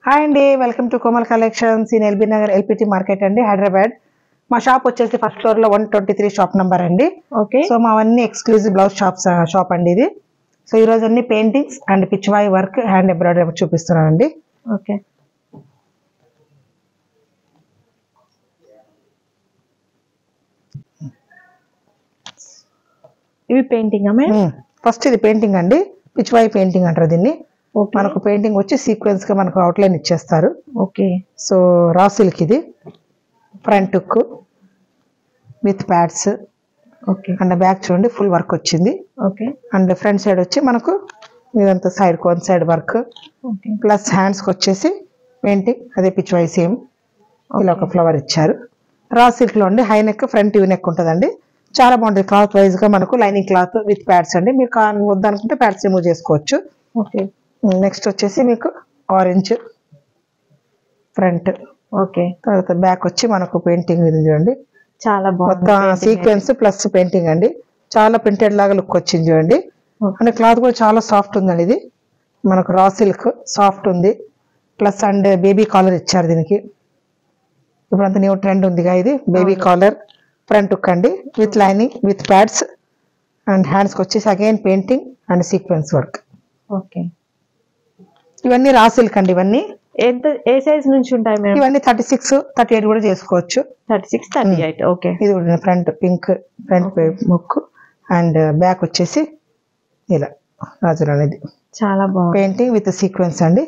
Hi అండి, welcome to Komal collections in LB Nagar LPT market అండి, హైదరాబాద్. మా షాప్ వచ్చేసి ఫస్ట్ ఫ్లోర్ లో 123 షాప్ నంబర్ అండి. ఓకే. సో మావన్నీ ఎక్స్క్లూజివ్ బ్లౌజ్ షాప్ అండి ఇది. సో ఈ రోజు అన్ని paintings and pichwai work, hand embroidery చూపిస్తున్నాను అండి. ఓకే. ఇవి పెయింటింగ్ ఫస్ట్ ఇది పెయింటింగ్ అండి, పిచ్వాయి పెయింటింగ్ అంటారు దీన్ని. మనకు పెయింటింగ్ వచ్చి సీక్వెన్స్ గా మనకు అవుట్లైన్ ఇచ్చేస్తారు. ఓకే. సో రా సిల్క్ ఇది, front hook with pods. Okay. And back చూడండి ఫుల్ వర్క్ వచ్చింది. ఓకే. అండ్ ఫ్రంట్ సైడ్ వచ్చి మనకు ఇదంతా side one side work, plus hands కి వచ్చేసి పెయింటింగ్ అదే పిచ్వాయి సేమ్. ఇలా ఒక ఫ్లవర్ ఇచ్చారు. రా సిల్క్ లో అండి, high neck front U neck ఉంటుందండి. చాలా బాగుంటుంది. క్లాత్ వైజ్ గా మనకు లైనింగ్ క్లాత్ విత్ ప్యాడ్స్ అండి. మీరు వద్దనుకుంటే ప్యాడ్స్ రిమూవ్ చేసుకోవచ్చు. ఓకే. నెక్స్ట్ వచ్చేసి మీకు ఆరెంజ్ ఫ్రంట్. ఓకే. తర్వాత బ్యాక్ వచ్చి మనకు పెయింటింగ్ ఇది చూడండి, చాలా బాగుంది. మొత్తం సీక్వెన్స్ ప్లస్ పెయింటింగ్ అండి. చాలా ప్రింటెడ్ లాగా లుక్ వచ్చింది చూడండి. అంటే క్లాత్ కూడా చాలా సాఫ్ట్ ఉందండి. ఇది మనకు రా సిల్క్ సాఫ్ట్ ఉంది, ప్లస్ అండ్ బేబీ కాలర్ ఇచ్చారు దీనికి. ఇప్పుడు అంత న్యూ ట్రెండ్ ఉందిగా ఇది, బేబీ కాలర్ ఫ్రంట్ హుక్ అండి with lining with pods. And హ్యాండ్స్కి వచ్చేసి again painting and sequence work. Okay. ఇవన్నీ రా సిల్క్ అండి. ఇవన్నీ ఏ సైజ్ నుంచి ఉంటాయి మేడం? ఇవన్నీ 36, 38 కూడా చేసుకోవచ్చు. 36, 38. ఓకే. ఇది కూడా ఫ్రంట్ పింక్ ఫ్రంట్ ముక్ అండ్ బ్యాక్ వచ్చేసి ఇలా రాజులు అనేది చాలా బాగుంది. పెయింటింగ్ విత్ సీక్వెన్స్ అండి.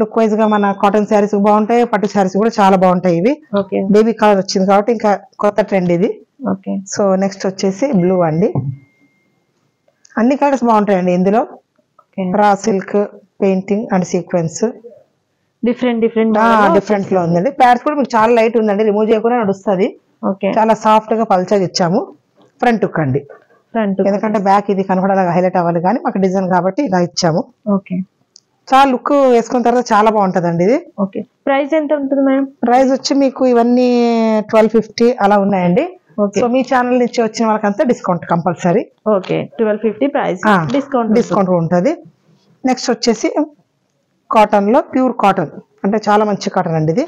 లుక్ వైజ్ గా మన కాటన్ శారీస్ బాగుంటాయి, పట్టు శారీస్ కూడా చాలా బాగుంటాయి. ఇవి ఓకే. బేబీ కలర్ వచ్చింది కాబట్టి ఇంకా కొత్త ట్రెండ్ ఇది. ఓకే. సో నెక్స్ట్ వచ్చేసి బ్లూ అండి. అన్ని కలర్స్ బాగుంటాయండి ఇందులో. Raw silk painting and sequence different లో ఉందండి. ప్యాడ్స్ కూడా మీకు చాలా లైట్ ఉందండి, రిమూవ్ చేయకుండా నడుస్తుంది. ఓకే. చాలా సాఫ్ట్ గా పల్చగా ఇచ్చాము. ఫ్రంట్ హుక్ అండి, ఫ్రంట్ ఎందుకంటే బ్యాక్ ఇది కనపడేలాగా హైలైట్ అవ్వాలి కానీ మాకు డిజైన్ కాబట్టి ఇలా ఇచ్చాము. ఓకే. చాలా లుక్ వేసుకున్న తర్వాత చాలా బాగుంటదండి ఇది. ఓకే. ప్రైస్ ఎంత ఉంటుంది మేడం? ప్రైస్ వచ్చి మీకు ఇవన్నీ 1250 అలా ఉన్నాయండి. సో మీ ఛానల్ నుంచి వచ్చిన వాళ్ళకంతా discount compulsory. Okay. 1250 price, discount ఉంటుంది. నెక్స్ట్ వచ్చేసి కాటన్ లో ప్యూర్ కాటన్ అంటే చాలా మంచి కాటన్ అండి ఇది.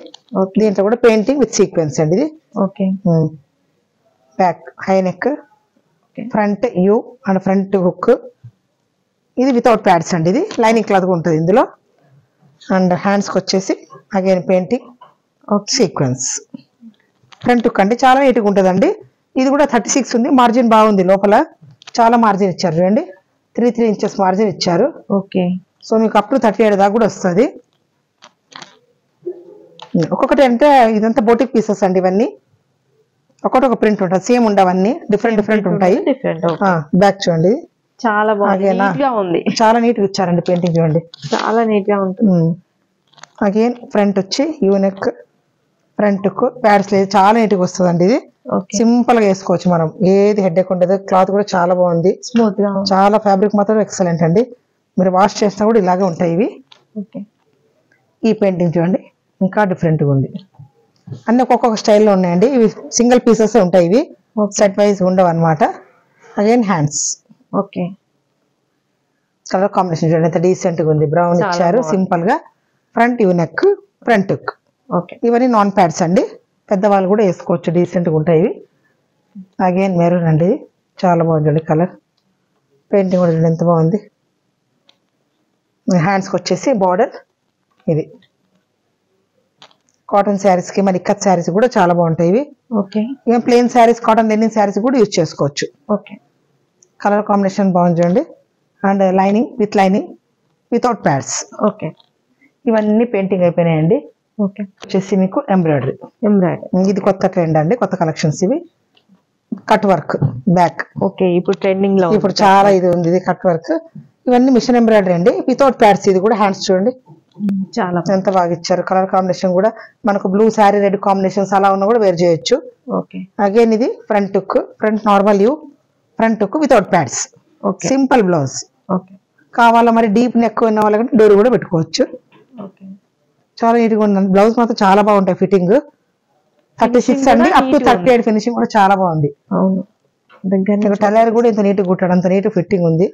దీంట్లో కూడా పెయింటింగ్ విత్ సీక్వెన్స్ అండి ఇది. Okay. Back high neck, front you and front hook. ఇది వితౌట్ ప్యాడ్స్ అండి. ఇది లైనింగ్ క్లాత్ ఉంటుంది ఇందులో. అండ్ హ్యాండ్స్కి వచ్చేసి again painting sequence. Front hook అంటే చాలా నీట్గా ఉంటుందండి. ఇది కూడా 36 ఉంది, మార్జిన్ బాగుంది. లోపల చాలా మార్జిన్ ఇచ్చారు చూడండి, 3 ఇంచెస్ మార్జిన్ ఇచ్చారు. ఓకే. సో మీకు అప్ టు 38 దాకా కూడా వస్తుంది. ఒక్కొక్కటి అంటే ఇదంతా బోటిక్ పీసెస్ అండి. ఇవన్నీ ఒకటి ఒక ప్రింట్ ఉంటుంది, సేమ్ ఉండవన్నీ డిఫరెంట్ ఉంటాయి. బ్యాక్ చూడండి, చాలా బాగుంది, చాలా నీట్ గా ఇచ్చారండి పెయింటింగ్ చూడండి, చాలా నీట్ గా ఉంటుంది. అగైన్ ఫ్రంట్ వచ్చి యూనెక్ ఫ్రంట్ కు ప్యాడ్స్ లేదు, చాలా నీట్ గా వస్తుంది అండి. ఇది సింపుల్ గా వేసుకోవచ్చు మనం, ఏది హెడ్ ఎక్ ఉండదు. క్లాత్ కూడా చాలా బాగుంది, స్మూత్ గా, చాలా ఫ్యాబ్రిక్ మాత్రం ఎక్సలెంట్ అండి. మీరు వాష్ చేసినా కూడా ఇలాగే ఉంటాయి ఇవి. ఈ పెయింటింగ్ చూడండి ఇంకా డిఫరెంట్ గా ఉంది. అన్ని ఒక్కొక్క స్టైల్లో ఉన్నాయండి. ఇవి సింగిల్ పీసెస్ ఉంటాయి, ఇవి సెట్ వైజ్ ఉండవు అనమాట. Again hands. Okay. Colour combination చూడండి ఎంత డీసెంట్ గా ఉంది. బ్రౌన్ ఇచ్చారు సింపుల్ గా. Front U neck front hook. ఇవన్నీ నాన్ ప్యాడ్స్ అండి, పెద్దవాళ్ళు కూడా వేసుకోవచ్చు, డీసెంట్ గా ఉంటాయి ఇవి. అగైన్ మెరూన్ అండి, చాలా బాగుంది కలర్. పెయింటింగ్ కూడా చూడండి ఎంత బాగుంది. హ్యాండ్స్కి వచ్చేసి బార్డర్. ఇది కాటన్ శారీస్ కి మరి ఇక్కత్ శారీస్ కూడా చాలా బాగుంటాయి ఇవి. ఇక plain saris, cotton Lenin saris కూడా యూజ్ చేసుకోవచ్చు. కలర్ కాంబినేషన్ బాగుంది చూడండి. And lining without pods. ఇవన్నీ పెయింటింగ్ అయిపోయినాయండి. వచ్చేసి మీకు ఎంబ్రాయిడరీ. ఇది కొత్త ట్రెండ్ అండి, కొత్త కలెక్షన్స్ ఇవి. Cut work back. ఇప్పుడు ట్రెండింగ్ లో, ఇప్పుడు చాలా ఇది ఉంది. ఇది కట్ వర్క్. ఇవన్నీ మిషన్ ఎంబ్రాయిడరీ అండి, వితౌట్ ప్యాడ్స్. ఇది కూడా హ్యాండ్స్ చూడండి చాలా ఎంత బాగా ఇచ్చారు. కలర్ కాంబినేషన్ కూడా మనకు బ్లూ శారీ రెడ్ కాంబినేషన్స్ అలా ఉన్నా కూడా వేర్ చేయొచ్చు. అగైన్ ఇది front hook, front normal you front hook without pods. Simple blouse. కావాలా మరి డీప్ నెక్ ఉన్న వాళ్ళకంటే డోర్ కూడా పెట్టుకోవచ్చు. చాలా నీట్గా ఉంది. బ్లౌజ్ మాత్రం చాలా బాగుంటాయి ఫిట్టింగ్. 36 అండి, అప్ టు 38 ఫినిషింగ్ కూడా చాలా బాగుంది. టైలర్ కూడా ఇంత నీట్గా కుట్టాడు, అంత నీట్ ఫిట్టింగ్ ఉంది.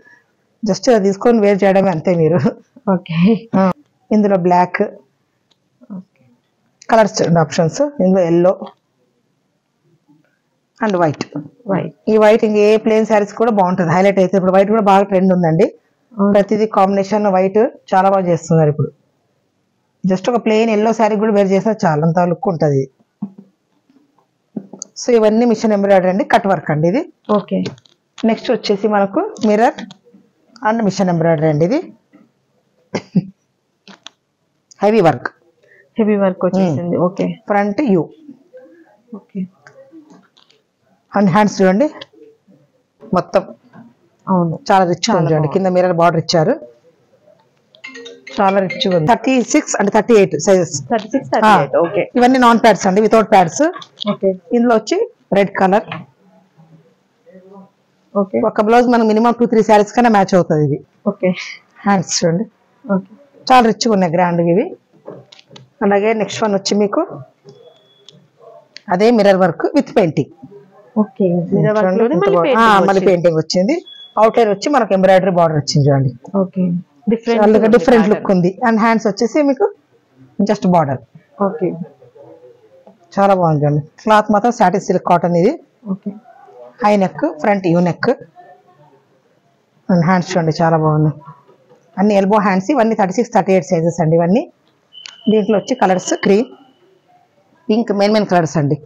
జస్ట్ తీసుకొని వేర్ చేయడమే అంతే మీరు. ఇందులో బ్లాక్ కలర్స్ ఆప్షన్స్ ఇందులో ఎల్లో అండ్ వైట్. ఈ వైట్ ఇంక ఏ ప్లేన్ శారీస్ కూడా బాగుంటుంది, హైలైట్ అయితే. ఇప్పుడు వైట్ కూడా బాగా ట్రెండ్ ఉందండి, ప్రతిదీ కాంబినేషన్ వైట్ చాలా బాగా చేస్తున్నారు ఇప్పుడు. జస్ట్ ఒక ప్లెయిన్ ఎల్లో శారీ కూడా వేర్ చేసినా చాలా అంత లుక్ ఉంటుంది. సో ఇవన్నీ మిషన్ ఎంబ్రాయిడరీ అండి, కట్ వర్క్ అండి ఇది. ఓకే. నెక్స్ట్ వచ్చేసి మనకు మిర్రర్ అండ్ మిషన్ ఎంబ్రాయిడరీ అండి ఇది. హెవీ వర్క్ వచ్చేసింది. Okay. Front you. Okay. And hands చూడండి మొత్తం అవును, చాలా రిచ్ చూడండి. కింద మిర్రర్ బార్డర్ ఇచ్చారు, చాలా రిచ్ ఉంది. 36 అండ్ 38 సైజెస్. 36, 38. ఓకే. ఇవన్నీ నాన్ ప్యాడ్స్ అండి, వితౌట్ ప్యాడ్స్. ఓకే. ఇందులో వచ్చి రెడ్ కలర్. ఓకే. ఒక బ్లౌజ్ మనకు మినిమం 2-3 శారీస్ కన్నా మ్యాచ్ అవుతుంది ఇది. ఓకే. హ్యాండ్స్ చూడండి ఓకే. చాలా రిచ్గా ఉన్నాయి, గ్రాండ్ ఇవి. అలాగే నెక్స్ట్ వన్ వచ్చి మీకు అదే mirror work with painting. Okay. మళ్ళీ పెయింటింగ్ వచ్చింది. అవుట్లైన్ వచ్చి మనకు ఎంబ్రాయిడరీ బార్డర్ వచ్చింది చూడండి. ఓకే. డిఫరెంట్ లుక్ ఉంది. అండ్ హ్యాండ్స్ వచ్చేసి మీకు జస్ట్ బార్డర్. ఓకే. చాలా బాగుంది చూడండి. క్లాత్ మాత్రం సాటిన్ సిల్క్ కాటన్ ఇది. Okay. High neck, front U neck. And hands చూడండి చాలా బాగున్నాయి, అన్ని ఎల్బో హ్యాండ్స్. ఇవన్నీ 36, 38 సైజెస్ అండి ఇవన్నీ. దీంట్లో వచ్చి colours cream, pink, main colours అండి,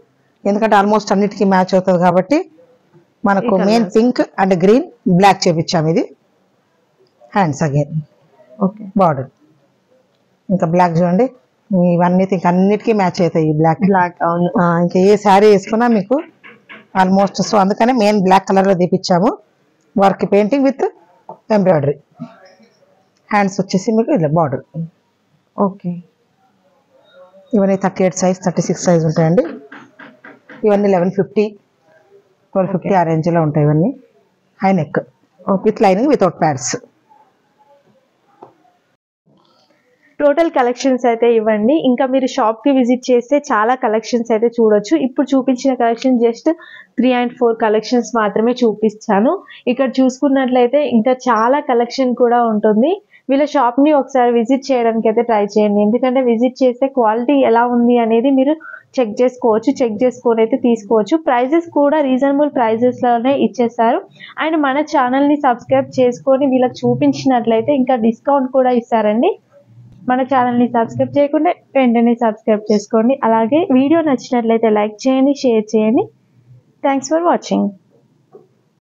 ఎందుకంటే ఆల్మోస్ట్ అన్నిటికీ మ్యాచ్ అవుతుంది కాబట్టి మనకు main pink and green, black చేపించాము ఇది. Hands again. ఓకే. బార్డర్ ఇంకా బ్లాక్ చూడండి. ఇవన్నీ ఇంకా అన్నిటికీ మ్యాచ్ అవుతాయి ఈ బ్లాక్. అవును. ఇంకా ఏ శారీ వేసుకున్నా మీకు ఆల్మోస్ట్. సో అందుకనే మెయిన్ బ్లాక్ కలర్ లో తీపిచ్చాము. Work painting with embroidery. Hands వచ్చేసి మీకు ఇలా బార్డర్. ఓకే. ఇవన్నీ 38 సైజ్, 36 సైజ్ ఉంటాయండి. ఇవన్నీ 1150, 1250 ఆ రేంజ్ లో ఉంటాయి ఇవన్నీ. High neck with lining, without pods. Total collections అయితే ఇవ్వండి. ఇంకా మీరు షాప్ కి విజిట్ చేస్తే చాలా కలెక్షన్స్ అయితే చూడొచ్చు. ఇప్పుడు చూపించిన కలెక్షన్ జస్ట్ 3 and 4 కలెక్షన్స్ మాత్రమే చూపిస్తాను. ఇక్కడ చూసుకున్నట్లయితే ఇంకా చాలా కలెక్షన్ కూడా ఉంటుంది. వీళ్ళ షాప్ ని ఒకసారి విజిట్ చేయడానికి అయితే ట్రై చేయండి, ఎందుకంటే విజిట్ చేస్తే క్వాలిటీ ఎలా ఉంది అనేది మీరు చెక్ చేసుకొని అయితే తీసుకోవచ్చు. ప్రైజెస్ కూడా రీజనబుల్ ప్రైజెస్ లోనే ఇచ్చేస్తారు. అండ్ మన ఛానల్ ని సబ్స్క్రైబ్ చేసుకొని వీళ్ళకి చూపించినట్లయితే ఇంకా డిస్కౌంట్ కూడా ఇస్తారండి. మన ఛానల్ని సబ్స్క్రైబ్ చేయకుండా వెంటనే సబ్స్క్రైబ్ చేసుకోండి. అలాగే వీడియో నచ్చినట్లయితే లైక్ చేయండి, షేర్ చేయండి. Thanks for watching.